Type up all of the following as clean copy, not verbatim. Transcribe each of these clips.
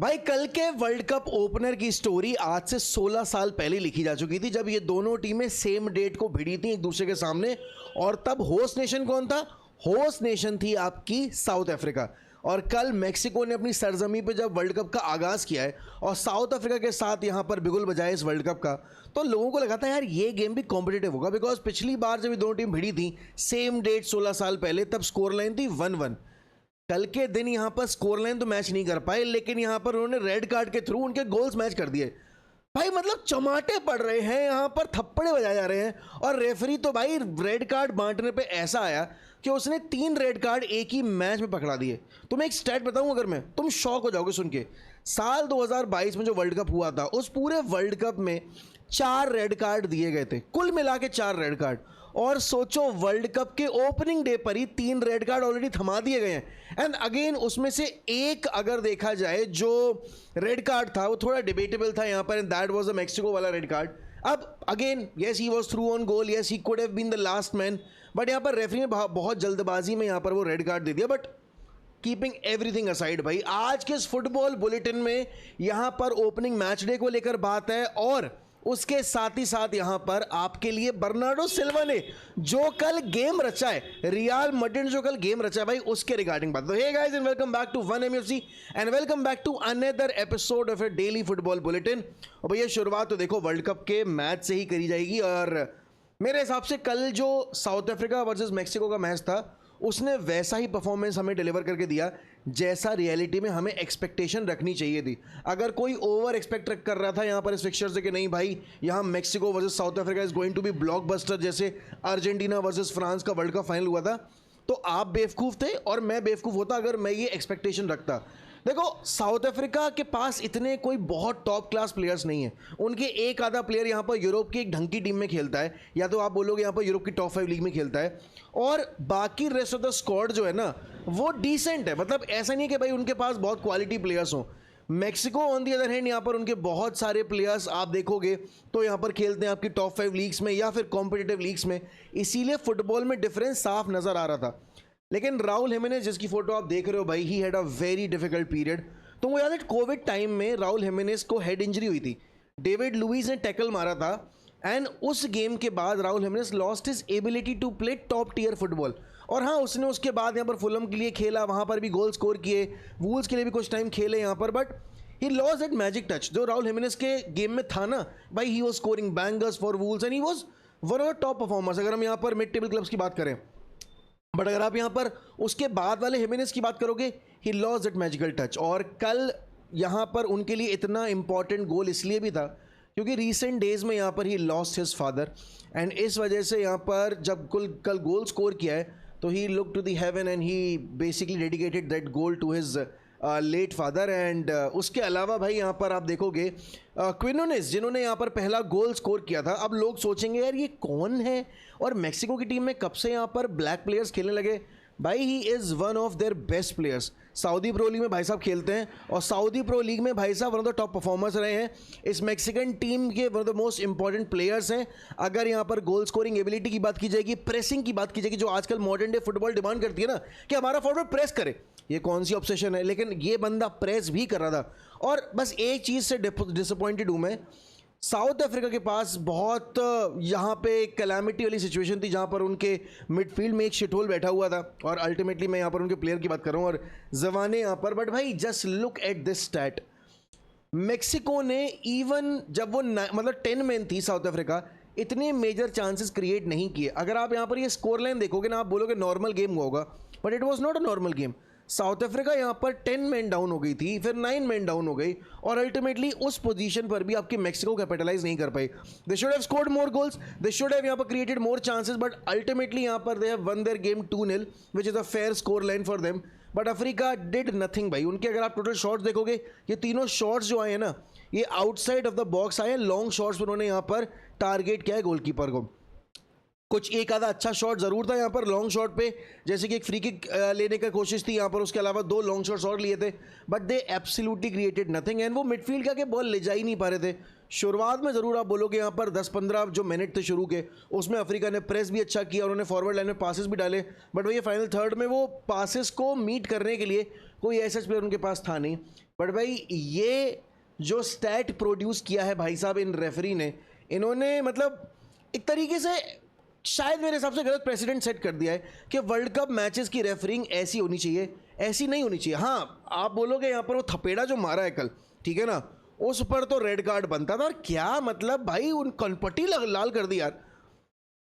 भाई कल के वर्ल्ड कप ओपनर की स्टोरी आज से 16 साल पहले लिखी जा चुकी थी, जब ये दोनों टीमें सेम डेट को भिड़ी थी एक दूसरे के सामने। और तब होस्ट नेशन कौन था? होस्ट नेशन थी आपकी साउथ अफ्रीका। और कल मेक्सिको ने अपनी सरजमी पे जब वर्ल्ड कप का आगाज़ किया है और साउथ अफ्रीका के साथ यहाँ पर बिगुल बजाए इस वर्ल्ड कप का, तो लोगों को लगा था यार ये गेम भी कॉम्पिटिटिव होगा, बिकॉज पिछली बार जब ये दोनों टीम भिड़ी थी सेम डेट 16 साल पहले, तब स्कोर लाइन थी 1-1। कल के दिन यहाँ पर स्कोर लाइन तो मैच नहीं कर पाए, लेकिन यहाँ पर उन्होंने रेड कार्ड के थ्रू उनके गोल्स मैच कर दिए। भाई मतलब चमाटे पड़ रहे हैं यहाँ पर, थप्पड़े बजाए जा रहे हैं। और रेफरी तो भाई रेड कार्ड बांटने पे ऐसा आया कि उसने 3 रेड कार्ड एक ही मैच में पकड़ा दिए। तुम्हें एक स्टैट बताऊं अगर मैं, तुम शॉक हो जाओगे सुन के। साल 2022 में जो वर्ल्ड कप हुआ था, उस पूरे वर्ल्ड कप में 4 रेड कार्ड दिए गए थे, कुल मिला के 4 रेड कार्ड। और सोचो वर्ल्ड कप के ओपनिंग डे पर ही 3 रेड कार्ड ऑलरेडी थमा दिए गए हैं। एंड अगेन उसमें से एक अगर देखा जाए जो रेड कार्ड था वो थोड़ा डिबेटेबल था यहाँ पर, and that was a Mexico वाला रेड कार्ड। अब again yes he was through on goal, yes he could have been the last man, but यहाँ पर रेफरी ने बहुत जल्दबाजी में यहाँ पर वो रेड कार्ड दे दिया। बट कीपिंग एवरीथिंग असाइड भाई, आज के इस फुटबॉल बुलेटिन में यहाँ पर ओपनिंग मैच डे को लेकर बात है, और उसके साथ ही साथ यहाँ पर आपके लिए बर्नार्डो सिल्वा ने जो कल गेम रचा है, रियल मैड्रिड जो कल गेम रचा है भाई, उसके रिगार्डिंग बात। तो hey guys and welcome back to 1MFC and welcome back to another episode of a daily football bulletin. और भैया शुरुआत तो देखो वर्ल्ड कप के मैच से ही करी जाएगी, और मेरे हिसाब से कल जो साउथ अफ्रीका वर्सेस मैक्सिको का मैच था उसने वैसा ही परफॉर्मेंस हमें डिलीवर करके दिया जैसा रियलिटी में हमें एक्सपेक्टेशन रखनी चाहिए थी। अगर कोई ओवर एक्सपेक्ट कर रहा था यहाँ पर इस फिक्चर से कि नहीं भाई यहाँ Mexico versus South Africa is going to be blockbuster, जैसे अर्जेंटीना वर्सेस फ्रांस का वर्ल्ड कप फाइनल हुआ था, तो आप बेवकूफ़ थे और मैं बेवकूफ़ होता अगर मैं ये एक्सपेक्टेशन रखता। देखो साउथ अफ्रीका के पास इतने कोई बहुत टॉप क्लास प्लेयर्स नहीं है, उनके एक आधा प्लेयर यहाँ पर यूरोप की एक ढंग की टीम में खेलता है, या तो आप बोलोगे यहाँ पर यूरोप की टॉप 5 लीग में खेलता है, और बाकी रेस्ट ऑफ द स्क्वाड जो है ना वो डिसेंट है। मतलब ऐसा नहीं है कि भाई उनके पास बहुत क्वालिटी प्लेयर्स हों। Mexico on the other hand यहाँ पर उनके बहुत सारे प्लेयर्स आप देखोगे तो यहाँ पर खेलते हैं आपकी टॉप 5 लीग्स में या फिर कॉम्पिटिटिव लीग्स में, इसीलिए फुटबॉल में डिफरेंस साफ नज़र आ रहा था। लेकिन राहुल हिमेनेज जिसकी फोटो आप देख रहे हो भाई, ही had a very difficult period. तो वो याद है कोविड टाइम में राहुल हिमेनेज को हेड इंजरी हुई थी, डेविड लुइस ने टैकल मारा था, एंड उस गेम के बाद Raul Jimenez lost his ability to play top tier football. और हाँ, उसने उसके बाद यहाँ पर फुलम के लिए खेला, वहाँ पर भी गोल स्कोर किए, वूल्स के लिए भी कुछ टाइम खेले यहाँ पर, but he loss that magic touch जो राहुल हिमेनेज के गेम में था ना भाई। He was scoring bangers for wools and he was one of the top performers अगर हम यहाँ पर मिड टेबल क्लब्स की बात करें। बट अगर आप यहाँ पर उसके बाद वाले हिमेनेज की बात करोगे, ही लॉस दैट मैजिकल टच। और कल यहाँ पर उनके लिए इतना इंपॉर्टेंट गोल इसलिए भी था क्योंकि रीसेंट डेज में यहाँ पर ही लॉस्ट हिज फादर, एंड इस वजह से यहाँ पर जब कल गोल स्कोर किया है तो he look to the heaven and he basically dedicated that goal to his late father. And उसके अलावा भाई यहाँ पर आप देखोगे क्विनोनेस जिन्होंने यहाँ पर पहला गोल स्कोर किया था। अब लोग सोचेंगे यार ये कौन है, और मैक्सिको की टीम में कब से यहाँ पर ब्लैक प्लेयर्स खेलने लगे? भाई he is one of their best players. Saudi pro league में भाई साहब खेलते हैं, और सऊदी प्रो लीग में भाई साहब one of the top performers रहे हैं, इस मैक्सिकन टीम के one of the most important players हैं। अगर यहाँ पर गोल स्कोरिंग एबिलिटी की बात की जाएगी, प्रेसिंग की बात की जाएगी, जो आजकल मॉडर्न डे फुटबॉल डिमांड करती है ना कि हमारा फॉरवर्ड प्रेस करे, ये कौन सी ऑब्सेशन है, लेकिन ये बंदा प्रेस भी कर रहा था। और बस एक चीज़ से डिसअपॉइंटेड हूँ मैं, साउथ अफ्रीका के पास बहुत यहाँ पे कैलामिटी वाली सिचुएशन थी जहाँ पर उनके मिडफील्ड में एक शिटहोल बैठा हुआ था, और अल्टीमेटली मैं यहाँ पर उनके प्लेयर की बात कर रहा हूँ और जवाने यहाँ पर। बट भाई just look at this stat, Mexico ने इवन जब वो मतलब 10 मैन थी साउथ अफ्रीका, इतने मेजर चांसेस क्रिएट नहीं किए। अगर आप यहाँ पर ये स्कोर लाइन देखोगे ना, आप बोलोगे नॉर्मल गेम होगा, but it was not a normal game. South Africa यहाँ पर 10 मैन डाउन हो गई थी, फिर 9 मैन डाउन हो गई, और अल्टीमेटली उस पोजीशन पर भी आपकी मैक्सिको कैपिटलाइज नहीं कर पाई। They should have scored more goals, they should have यहाँ पर created more chances, but ultimately यहाँ पर they have won their game 2-0 which is a fair score line for them. But Africa did nothing भाई। उनके अगर आप total shots देखोगे, ये तीनों शॉट्स जो आए हैं ना, ये आउटसाइड ऑफ द बॉक्स आए हैं, लॉन्ग शॉट्स पर उन्होंने यहाँ पर टारगेट किया है गोलकीपर को। कुछ एक आधा अच्छा शॉट ज़रूर था यहाँ पर लॉन्ग शॉट पे, जैसे कि एक फ्री किक लेने की कोशिश थी यहाँ पर, उसके अलावा 2 लॉन्ग शॉट्स और लिए थे, but they absolutely created nothing and वो मिडफील्ड का के बॉल ले जा ही नहीं पा रहे थे। शुरुआत में ज़रूर आप बोलोगे यहाँ पर 10-15 जो मिनट थे शुरू के, उसमें अफ्रीका ने प्रेस भी अच्छा किया, उन्होंने फॉरवर्ड लाइन में पासेस भी डाले, बट वही फाइनल थर्ड में वो पासेस को मीट करने के लिए कोई ऐसा प्लेयर उनके पास था नहीं। बट भाई ये जो स्टैट प्रोड्यूस किया है भाई साहब इन रेफरी ने, इन्होंने मतलब एक तरीके से शायद मेरे हिसाब से गलत प्रेसिडेंट सेट कर दिया है कि वर्ल्ड कप मैचेस की रेफरिंग ऐसी होनी चाहिए, ऐसी नहीं होनी चाहिए। हाँ आप बोलोगे यहाँ पर वो थपेड़ा जो मारा है कल, ठीक है ना, उस पर तो रेड कार्ड बनता था, और क्या मतलब भाई उन कनपट्टी लाल कर दी यार।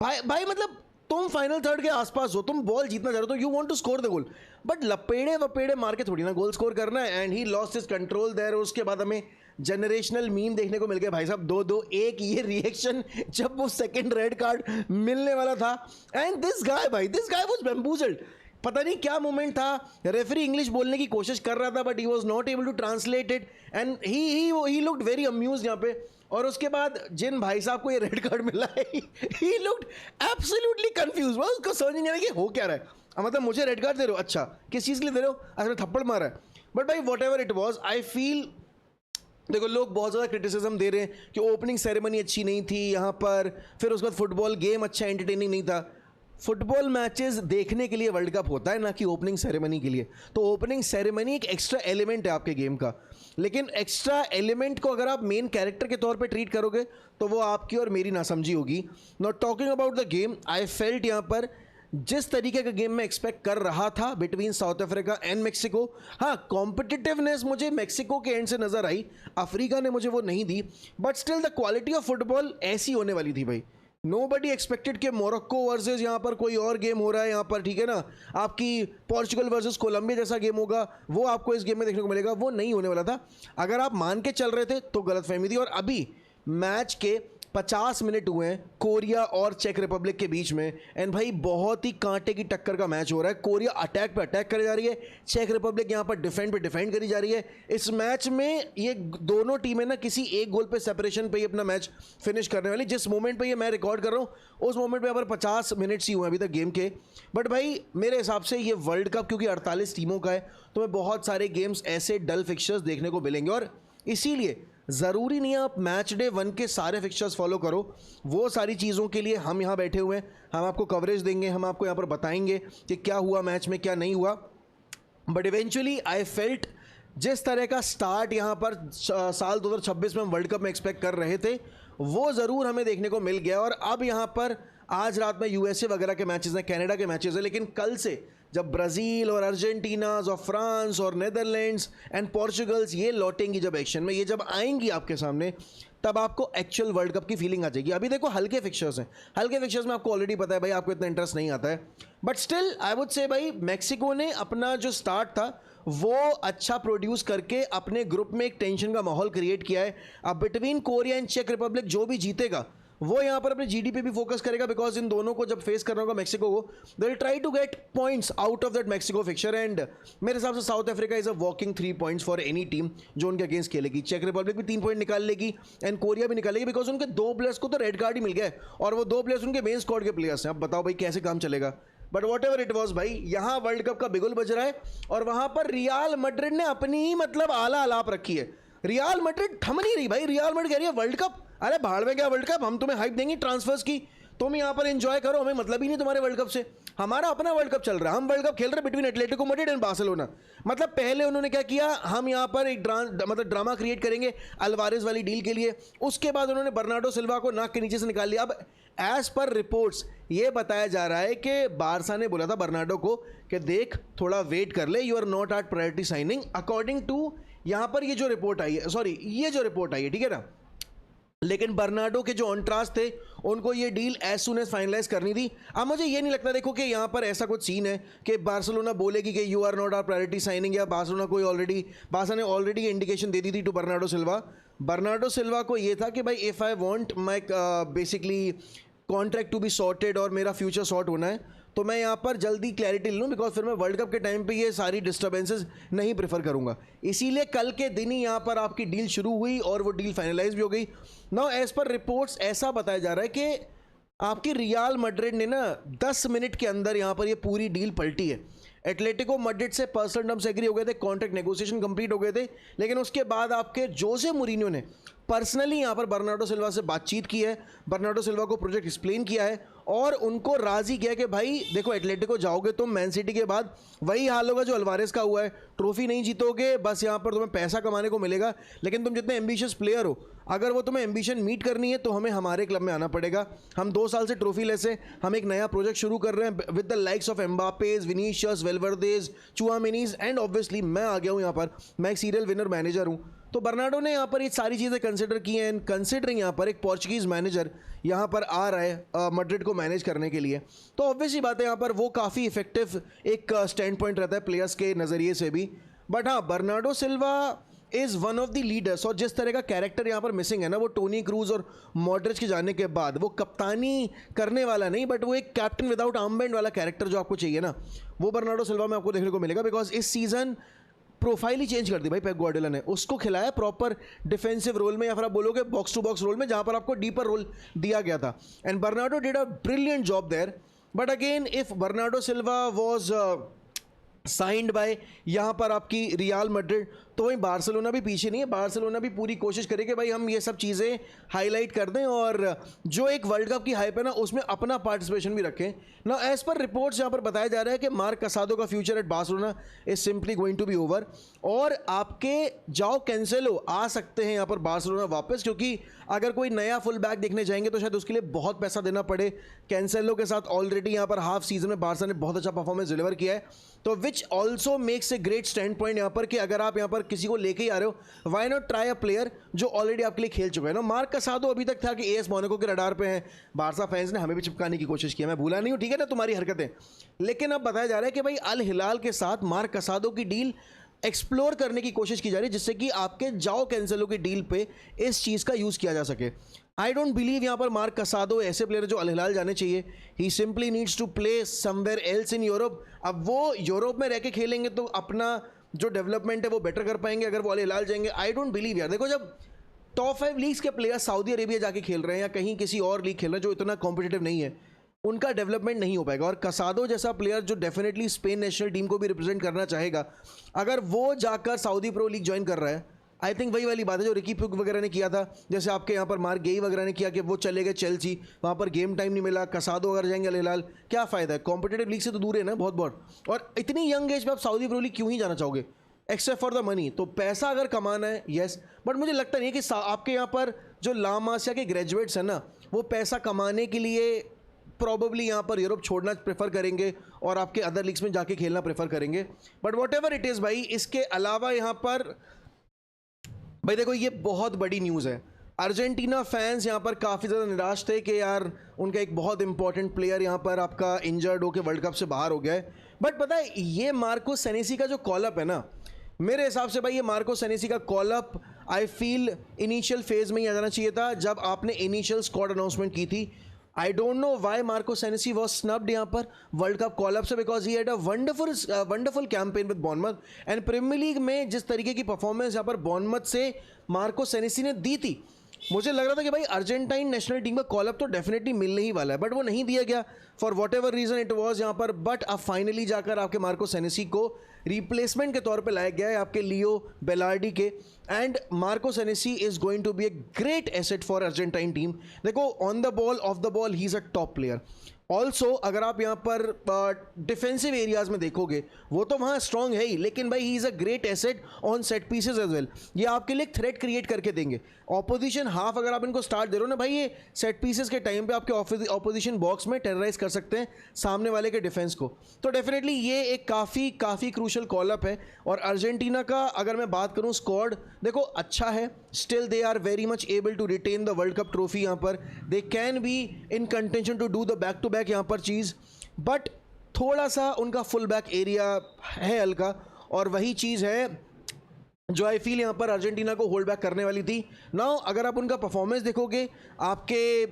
भाई मतलब तुम फाइनल थर्ड के आसपास हो, तुम बॉल जीतना चाह रहे हो, तो you want to score the goal, but लपेड़े वपेड़े मार के थोड़ी ना गोल स्कोर करना है। And he lost his control there. उसके बाद हमें जनरेशनल मीम देखने को मिल गया भाई साहब, 2-2 एक ये रिएक्शन जब वो सेकंड रेड कार्ड मिलने वाला था। And this guy was bamboozled. पता नहीं क्या मोमेंट था, रेफरी इंग्लिश बोलने की कोशिश कर रहा था but he was not able to translate it and he looked very amused यहाँ पे। और उसके बाद जिन भाई साहब को ये रेड कार्ड मिला है, ही लुक्ड एब्सोल्युटली कंफ्यूज। उसको समझ नहीं आ रहा कि हो क्या रहा है, मतलब मुझे रेड कार्ड दे रहे हो, अच्छा किस चीज़ के लिए दे रहे हो, अच्छा थप्पड़ मारा है। बट भाई what ever it was, I feel देखो लोग बहुत ज़्यादा क्रिटिसिज्म दे रहे हैं कि ओपनिंग सेरेमनी अच्छी नहीं थी यहाँ पर, फिर उसके बाद फुटबॉल गेम अच्छा एंटरटेनिंग नहीं था। फुटबॉल मैचेस देखने के लिए वर्ल्ड कप होता है, ना कि ओपनिंग सेरेमनी के लिए। तो ओपनिंग सेरेमनी एक एक्स्ट्रा एलिमेंट है आपके गेम का, लेकिन एक्स्ट्रा एलिमेंट को अगर आप मेन कैरेक्टर के तौर पे ट्रीट करोगे तो वो आपकी और मेरी नासमझी होगी। Not talking about the game, I felt यहाँ पर जिस तरीके का गेम मैं एक्सपेक्ट कर रहा था between South Africa and Mexico, हाँ कॉम्पिटिटिवनेस मुझे मेक्सिको के एंड से नजर आई, अफ्रीका ने मुझे वो नहीं दी, but still the quality of football ऐसी होने वाली थी भाई। नोबडी एक्सपेक्टेड कि मोरक्को वर्सेस यहाँ पर कोई और गेम हो रहा है यहाँ पर, ठीक है ना, आपकी पोर्चुगल वर्सेस कोलंबिया जैसा गेम होगा, वो आपको इस गेम में देखने को मिलेगा, वो नहीं होने वाला था। अगर आप मान के चल रहे थे तो गलतफहमी थी। और अभी मैच के 50 मिनट हुए हैं कोरिया और चेक रिपब्लिक के बीच में, एंड भाई बहुत ही कांटे की टक्कर का मैच हो रहा है। कोरिया अटैक पे अटैक करी जा रही है, चेक रिपब्लिक यहाँ पर डिफेंड पे डिफेंड करी जा रही है। इस मैच में ये दोनों टीमें ना किसी एक गोल पे सेपरेशन पे ही अपना मैच फिनिश करने वाली। जिस मोमेंट पे ये मैं रिकॉर्ड कर रहा हूँ उस मोमेंट पे यहाँ पर 50 मिनट्स ही हुए अभी तक गेम के। बट भाई मेरे हिसाब से ये वर्ल्ड कप क्योंकि 48 टीमों का है तो मैं बहुत सारे गेम्स ऐसे डल फिक्चर्स देखने को मिलेंगे, और इसीलिए ज़रूरी नहीं है आप मैच डे 1 के सारे फिक्चर्स फॉलो करो। वो सारी चीज़ों के लिए हम यहाँ बैठे हुए हैं, हम आपको कवरेज देंगे, हम आपको यहाँ पर बताएंगे कि क्या हुआ मैच में क्या नहीं हुआ। बट इवेंचुअली आई फेल्ट जिस तरह का स्टार्ट यहाँ पर साल 2026 में हम वर्ल्ड कप में एक्सपेक्ट कर रहे थे वो ज़रूर हमें देखने को मिल गया। और अब यहाँ पर आज रात में यूएसए वगैरह के मैचेस हैं, कनाडा के मैचेस हैं, लेकिन कल से जब ब्राज़ील और अर्जेंटीनाज और फ्रांस और नेदरलैंड्स एंड पोर्चुगल्स ये लौटेंगी जब एक्शन में, ये जब आएंगी आपके सामने, तब आपको एक्चुअल वर्ल्ड कप की फीलिंग आ जाएगी। अभी देखो हल्के फिक्चर्स हैं, हल्के फिक्चर्स में आपको ऑलरेडी पता है भाई आपको इतना इंटरेस्ट नहीं आता है, but still I would say भाई मैक्सिको ने अपना जो स्टार्ट था वो अच्छा प्रोड्यूस करके अपने ग्रुप में एक टेंशन का माहौल क्रिएट किया है। अब बिटवीन कोरिया एंड चेक रिपब्लिक जो भी जीतेगा वो यहाँ पर अपने जीडी पे भी फोकस करेगा, बिकॉज इन दोनों को जब फेस करना होगा मैक्सिको को, they will try to get points out of that Mexico fixture. And मेरे हिसाब से South Africa is a walking 3 points for any team जो उनके अगेंस्ट खेलेगी। चेक रिपब्लिक भी 3 पॉइंट निकाल लेगी एंड कोरिया भी निकालेगी, बिकॉज उनके 2 प्लेयर्स को तो रेड कार्ड ही मिल गया है और वो 2 प्लेयर्स उनके मेन स्क्वाड के प्लेयर्स हैं। अब बताओ भाई कैसे काम चलेगा। But whatever it was भाई, यहाँ वर्ल्ड कप का बिगुल बज रहा है और वहां पर रियाल मैड्रिड ने अपनी ही मतलब आला आलाप रखी है। रियाल मैड्रिड थम नहीं रही भाई, रियाल मैड्रिड कह रही है वर्ल्ड कप, अरे भाड़ में क्या वर्ल्ड कप, हम तुम्हें हाइप देंगे ट्रांसफर्स की, तुम यहाँ पर एंजॉय करो, हमें मतलब ही नहीं तुम्हारे वर्ल्ड कप से, हमारा अपना वर्ल्ड कप चल रहा है, हम वर्ल्ड कप खेल रहे हैं between Atletico Madrid and Barcelona. मतलब पहले उन्होंने क्या किया, हम यहाँ पर एक ड्रामा क्रिएट करेंगे अल्वारेज वाली डील के लिए, उसके बाद उन्होंने बर्नार्डो सिल्वा को नाक के नीचे से निकाल लिया। अब एज पर रिपोर्ट्स ये बताया जा रहा है कि बारसा ने बोला था बर्नार्डो को कि देख थोड़ा वेट कर ले, you are not at priority signing, according to यहाँ पर ये जो रिपोर्ट आई है, सॉरी ये जो रिपोर्ट आई है, ठीक है ना। लेकिन बर्नार्डो के जो ऑनट्रास थे उनको ये deal as soon as finalize करनी थी। अब मुझे ये नहीं लगता देखो कि यहाँ पर ऐसा कुछ सीन है कि बार्सिलोना बोलेगी कि you are not our priority signing, या बार्सा ने ऑलरेडी इंडिकेशन दे दी थी टू बर्नार्डो सिल्वा को ये था कि भाई if I want my basically contract to be sorted और मेरा फ्यूचर सॉर्ट होना है तो मैं यहाँ पर जल्दी क्लैरिटी ले लूँ, बिकॉज फिर मैं वर्ल्ड कप के टाइम पे ये सारी डिस्टर्बेंसेस नहीं प्रेफर करूँगा। इसीलिए कल के दिन ही यहाँ पर आपकी डील शुरू हुई और वो डील फाइनलाइज भी हो गई। नाउ एज पर रिपोर्ट्स ऐसा बताया जा रहा है कि आपकी रियल मैड्रिड ने ना 10 मिनट के अंदर यहाँ पर ये पूरी डील पलटी है। एटलेटिको मैड्रिड से पर्सनल टर्म्स एग्री हो गए थे, कॉन्ट्रैक्ट नेगोशिएशन कंप्लीट हो गए थे, लेकिन उसके बाद आपके जोसे मूरिन्यो ने पर्सनली यहाँ पर बर्नार्डो सिल्वा से बातचीत की है, बर्नार्डो सिल्वा को प्रोजेक्ट एक्सप्लेन किया है और उनको राज़ी किया कि भाई देखो एटलेटिको जाओगे तुम मैन सिटी के बाद वही हाल होगा जो अल्वारेस का हुआ है, ट्रॉफी नहीं जीतोगे, बस यहाँ पर तुम्हें पैसा कमाने को मिलेगा, लेकिन तुम जितने एम्बिशियस प्लेयर हो, अगर वो तुम्हें एम्बिशन मीट करनी है तो हमें हमारे क्लब में आना पड़ेगा। हम 2 साल से ट्रॉफी लेस है, हम एक नया प्रोजेक्ट शुरू कर रहे हैं with the likes of Mbappe's, Vinicius, Valverde's, Tchouameni's and obviously मैं आ गया हूँ यहाँ पर, मैं एक सीरियल विनर मैनेजर हूँ। तो बर्नार्डो ने यहाँ पर ये सारी चीज़ें कंसिडर की हैं, कंसिडरिंग यहाँ पर एक पोर्चुगीज़ मैनेजर यहाँ पर आ रहा है मैड्रिड को मैनेज करने के लिए, तो ऑब्वियसली बात है यहाँ पर वो काफ़ी इफेक्टिव एक स्टैंड पॉइंट रहता है प्लेयर्स के नज़रिए से भी। बट हाँ, Bernardo Silva is one of the leaders, और जिस तरह का कैरेक्टर यहाँ पर मिसिंग है ना, वो टोनी क्रूज और मॉड्रिच के जाने के बाद वो कप्तानी करने वाला नहीं, बट वो एक कैप्टन विदाउट आर्मबैंड वाला कैरेक्टर जो आपको चाहिए ना, वो बर्नार्डो सिल्वा में आपको देखने को मिलेगा। बिकॉज इस सीज़न प्रोफाइल ही चेंज कर दी भाई पेप गार्डियोला ने, उसको खिलाया प्रॉपर डिफेंसिव रोल में, या फिर आप बोलोगे बॉक्स टू बॉक्स रोल में, जहां पर आपको डीपर रोल दिया गया था, and Bernardo did a brilliant job there. But again if Bernardo Silva was signed by यहाँ पर आपकी रियल मैड्रिड, तो वहीं बार्सिलोना भी पीछे नहीं है, बार्सिलोना भी पूरी कोशिश करे कि भाई हम ये सब चीज़ें हाईलाइट कर दें और जो एक वर्ल्ड कप की हाइप है ना उसमें अपना पार्टिसिपेशन भी रखें ना। एज पर रिपोर्ट्स यहाँ पर बताया जा रहा है कि मार्क कसाडो का future at Barcelona is simply going to be over, और आपके जाओ कैंसेलो आ सकते हैं यहाँ पर बार्सिलोना वापस, क्योंकि अगर कोई नया फुल बैक देखने जाएंगे तो शायद उसके लिए बहुत पैसा देना पड़े। कैंसेलो के साथ ऑलरेडी यहाँ पर हाफ सीजन में बार्सा ने बहुत अच्छा परफॉर्मेंस डिलीवर किया है, तो which also makes a great stand point यहाँ पर कि अगर आप यहाँ पर किसी को लेके ही आ रहे हो, why not try a player जो ऑलरेडी आपके लिए खेल चुका है ना। मार्क कसाडो अभी तक था कि एएस मोनाको के रडार पे हैं, बार्सा फैंस ने हमें भी चिपकाने की कोशिश की, मैं भूला नहीं हूँ, ठीक है ना तुम्हारी हरकतें, लेकिन अब बताया जा रहा है कि भाई अल हिलाल के साथ मार्क कसाडो की डील एक्सप्लोर करने की कोशिश की जा रही है, जिससे कि आपके जाओ कैंसेलो की डील पे इस चीज़ का यूज़ किया जा सके। आई डोंट बिलीव यहाँ पर मार्क कसाडो ऐसे प्लेयर जो अल हिलाल जाने चाहिए, he simply needs to play somewhere else in Europe. अब वो यूरोप में रह के खेलेंगे तो अपना जो डेवलपमेंट है वो बेटर कर पाएंगे, अगर वो अल हिलाल जाएंगे आई डोंट बिलीव यार। देखो जब टॉप 5 लीग्स के प्लेयर सऊदी अरेबिया जाके खेल रहे हैं या कहीं किसी और लीग खेल रहे हैं जो इतना कॉम्पिटिटिव नहीं है, उनका डेवलपमेंट नहीं हो पाएगा। और कसाडो जैसा प्लेयर जो डेफिनेटली स्पेन नेशनल टीम को भी रिप्रेजेंट करना चाहेगा, अगर वो जाकर सऊदी प्रो लीग ज्वाइन कर रहा है, आई थिंक वही वाली बात है जो रिकी पुग वगैरह ने किया था, जैसे आपके यहाँ पर मार्क गेई वगैरह ने किया कि वो चले गए चेल्सी, वहाँ पर गेम टाइम नहीं मिला। कसाडो अगर जाएंगे अल हिलाल, क्या फ़ायदा है, कॉम्पिटिटिव लीग से तो दूर है ना बहुत बहुत, और इतनी यंग एज में आप सऊदी प्रो लीग क्यों ही जाना चाहोगे एक्सेप्ट फॉर द मनी। तो पैसा अगर कमाना है येस, बट मुझे लगता नहीं है कि आपके यहाँ पर जो ला मासिया के ग्रेजुएट्स हैं ना, वो पैसा कमाने के लिए प्रॉबली यहाँ पर यूरोप छोड़ना प्रेफर करेंगे और आपके अदर लीग्स में जाके खेलना प्रेफर करेंगे। But whatever it is भाई, इसके अलावा यहाँ पर भाई देखो ये बहुत बड़ी न्यूज़ है। अर्जेंटीना फैंस यहाँ पर काफ़ी ज़्यादा निराश थे कि यार उनका एक बहुत इंपॉर्टेंट प्लेयर यहाँ पर आपका इंजर्ड होकर वर्ल्ड कप से बाहर हो गया है। बट पता है ये मार्को सेनेसी का जो कॉलअप है ना, मेरे हिसाब से भाई ये मार्को सेनेसी का call-up I feel initial phase में ही आ जाना चाहिए था, जब आपने इनिशियल स्क्वाड अनाउंसमेंट की थी। I don't know why Marco Senesi was snubbed यहाँ पर वर्ल्ड कप कॉलअप से, because he had a wonderful campaign with Bournemouth, and premier league में जिस तरीके की परफॉर्मेंस यहाँ पर बॉर्नमथ से मार्को सेनेसी ने दी थी, मुझे लग रहा था कि भाई अर्जेंटाइन नेशनल टीम का कॉलअप तो डेफिनेटली मिलने ही वाला है, बट वो नहीं दिया गया for what ever reason it was यहाँ पर। बट अब फाइनली जाकर आपके मार्को सेनेसी को रिप्लेसमेंट के तौर पे लाया गया है आपके लियो बेलार्डी के, and Marco Senesi is going to be a great asset for Argentine team. देखो on the ball off the ball he is a top player. Also अगर आप यहाँ पर डिफेंसिव एरियाज में देखोगे वो तो वहाँ स्ट्रॉन्ग है ही, लेकिन भाई he is a great asset on set pieces as well. ये आपके लिए थ्रेट क्रिएट करके देंगे। ऑपोजिशन हाफ अगर आप इनको स्टार्ट दे रहे हो ना भाई, ये सेट पीसेस के टाइम पे आपके ऑपोजिशन बॉक्स में टेरराइज कर सकते हैं सामने वाले के डिफेंस को। तो डेफिनेटली ये एक काफ़ी क्रूशल कॉलअप है। और अर्जेंटीना का अगर मैं बात करूँ स्क्वाड, देखो अच्छा है, still they are very much able to retain the world Cup trophy. यहाँ पर they can be in contention to do the back to back यहाँ पर चीज़, बट थोड़ा सा उनका फुल बैक एरिया है हल्का, और वही चीज़ है जो आई फील यहाँ पर अर्जेंटीना को होल्ड बैक करने वाली थी। नाउ अगर आप उनका परफॉर्मेंस देखोगे, आपके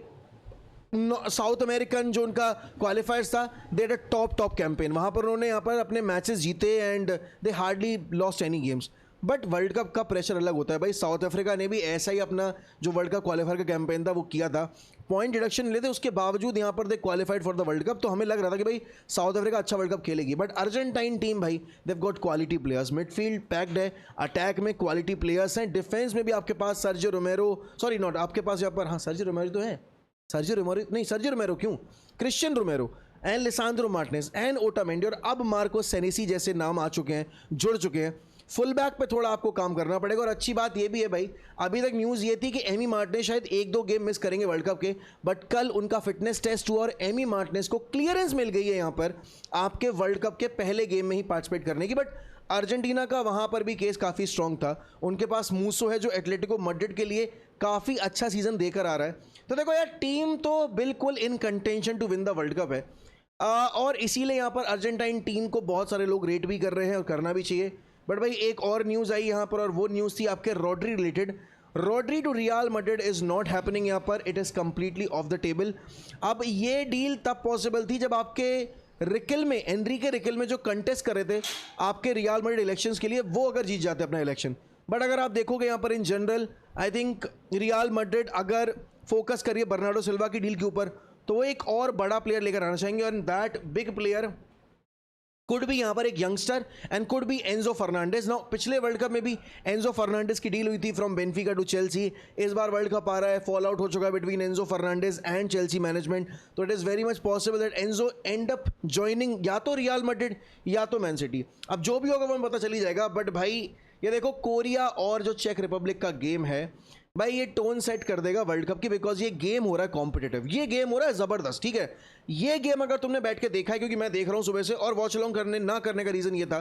साउथ अमेरिकन जो उनका क्वालिफायर्स था, they had a top campaign, वहाँ पर उन्होंने यहाँ पर अपने मैचेस जीते and they hardly lost any games. But world cup का प्रेशर अलग होता है भाई। साउथ अफ्रीका ने भी ऐसा ही अपना जो वर्ल्ड कप क्वालिफायर का कैंपेन था वो किया था, पॉइंट डिडक्शन लेते, उसके बावजूद यहाँ पर they qualified for the world cup. तो हमें लग रहा था कि भाई साउथ अफ्रीका अच्छा वर्ल्ड कप खेलेगी, बट अर्जेंटाइन टीम भाई they've got quality players, midfield packed है, अटैक में क्वालिटी प्लेयर्स हैं, डिफेंस में भी आपके पास सर्जियो रोमेरो, सॉरी नॉट आपके पास यहाँ पर, हाँ सर्जियो रोमेरो तो है, सर्जियो रोमेरो क्यों, Christian रोमेरो and लिसांद्रो Martinez and Otamendi, और अब मार्को सेनेसी जैसे नाम आ चुके हैं, जुड़ चुके हैं। फुल बैक पे थोड़ा आपको काम करना पड़ेगा। और अच्छी बात ये भी है भाई, अभी तक न्यूज़ ये थी कि एमी मार्टिनेज शायद 1-2 गेम मिस करेंगे वर्ल्ड कप के, बट कल उनका फिटनेस टेस्ट हुआ और एमी मार्टिनेज को क्लियरेंस मिल गई है यहाँ पर आपके वर्ल्ड कप के पहले गेम में ही पार्टिसिपेट करने की। बट अर्जेंटीना का वहाँ पर भी केस काफ़ी स्ट्रॉन्ग था, उनके पास मूसो है जो एटलेटिको मैड्रिड के लिए काफ़ी अच्छा सीजन देकर आ रहा है। तो देखो यार, टीम तो बिल्कुल in contention to win the world cup है, और इसीलिए यहाँ पर अर्जेंटाइन टीम को बहुत सारे लोग रेट भी कर रहे हैं और करना भी चाहिए। बट भाई एक और न्यूज़ आई यहाँ पर, और वो न्यूज़ थी आपके Rodri related. Rodri to Real Madrid is not happening यहाँ पर, it is completely off the table. अब ये डील तब पॉसिबल थी जब आपके रिकल में, एनरिके रिकल में जो कंटेस्ट कर रहे थे आपके रियल मैड्रिड इलेक्शंस के लिए, वो अगर जीत जाते अपना इलेक्शन। बट अगर आप देखोगे यहाँ पर in general, I think real Madrid अगर फोकस करिए बर्नार्डो सिल्वा की डील के ऊपर, तो वो एक और बड़ा प्लेयर लेकर आना चाहेंगे, और दैट बिग प्लेयर कुड भी यहाँ पर एक यंगस्टर एंड कुड भी एंजो फर्नांडिस। नाउ पिछले वर्ल्ड कप में भी एंजो फर्नांडिस की डील हुई थी फ्रॉम बेनफिका टू चेल्सी। इस बार वर्ल्ड कप आ रहा है, फॉल आउट हो चुका है between Enzo Fernandez and Chelsea management, तो it is very much possible that Enzo end up joining या तो रियल मैड्रिड या तो मैन सिटी। अब जो भी होगा वो हमें पता चल ही जाएगा। बट भाई ये देखो, कोरिया और जो चेक रिपब्लिक का गेम है भाई, ये टोन सेट कर देगा वर्ल्ड कप की, बिकॉज ये गेम हो रहा है कॉम्पिटिटिव, ये गेम हो रहा है ज़बरदस्त। ठीक है, ये गेम अगर तुमने बैठ के देखा है, क्योंकि मैं देख रहा हूँ सुबह से, और वॉच अलॉन्ग करने का रीज़न ये था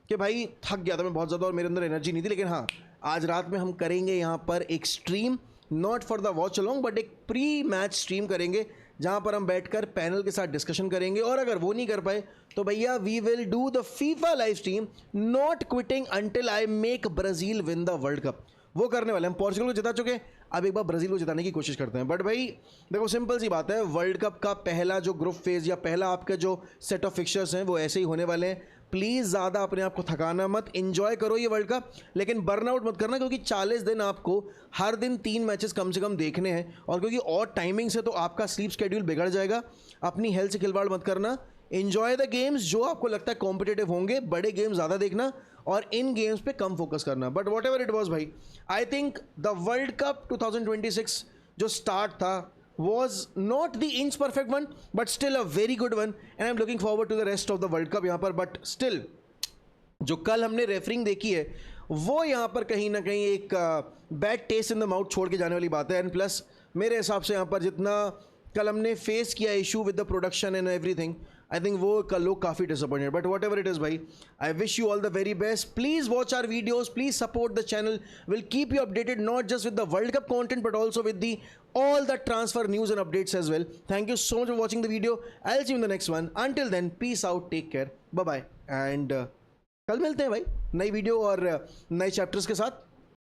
कि भाई थक गया था मैं बहुत ज़्यादा और मेरे अंदर एनर्जी नहीं थी। लेकिन हाँ, आज रात में हम करेंगे यहाँ पर एक stream, not for the watch along but एक प्री मैच स्ट्रीम करेंगे, जहाँ पर हम बैठकर पैनल के साथ डिस्कशन करेंगे। और अगर वो नहीं कर पाए तो भैया we will do the FIFA live stream, not quitting until I make Brazil win the world Cup. वो करने वाले, हम पोर्चुगल को जिता चुके हैं, अब एक बार ब्राज़ील को जिताने की कोशिश करते हैं। बट भाई देखो, सिंपल सी बात है, वर्ल्ड कप का पहला जो ग्रुप फेज़ या पहला आपके जो सेट ऑफ फिक्चर्स हैं वो ऐसे ही होने वाले हैं। प्लीज़ ज़्यादा अपने आप को थकाना मत, इन्जॉय करो ये वर्ल्ड कप, लेकिन बर्नआउट मत करना, क्योंकि 40 दिन आपको हर दिन 3 मैचेस कम से कम देखने हैं, और क्योंकि और टाइमिंग से तो आपका स्लीप शेड्यूल बिगड़ जाएगा। अपनी हेल्थ से खिलवाड़ मत करना, इन्जॉय द गेम्स जो आपको लगता है कॉम्पिटिटिव होंगे, बड़े गेम्स ज़्यादा देखना और इन गेम्स पे कम फोकस करना। But whatever it was भाई, I think the world cup 2026 जो स्टार्ट था was not the inch perfect one but still a very good one, and I'm looking forward to the rest of the world cup यहाँ पर। but still जो कल हमने referring देखी है वो यहाँ पर कहीं ना कहीं एक bad taste in the mouth छोड़ के जाने वाली बात है। एंड प्लस मेरे हिसाब से यहाँ पर जितना कल हमने फेस किया issue with the production and everything, I think वो कल लोग काफ़ी disappointed. But whatever it is भाई, I wish you all the very best. Please watch our videos, please support the channel, will keep you updated not just with the world cup content but also with the all the transfer news and updates as well. Thank you so much for watching the video. I'll see you in the next one. Until then, peace out, take care, bye bye, and कल मिलते हैं भाई नई video और नए chapters के साथ।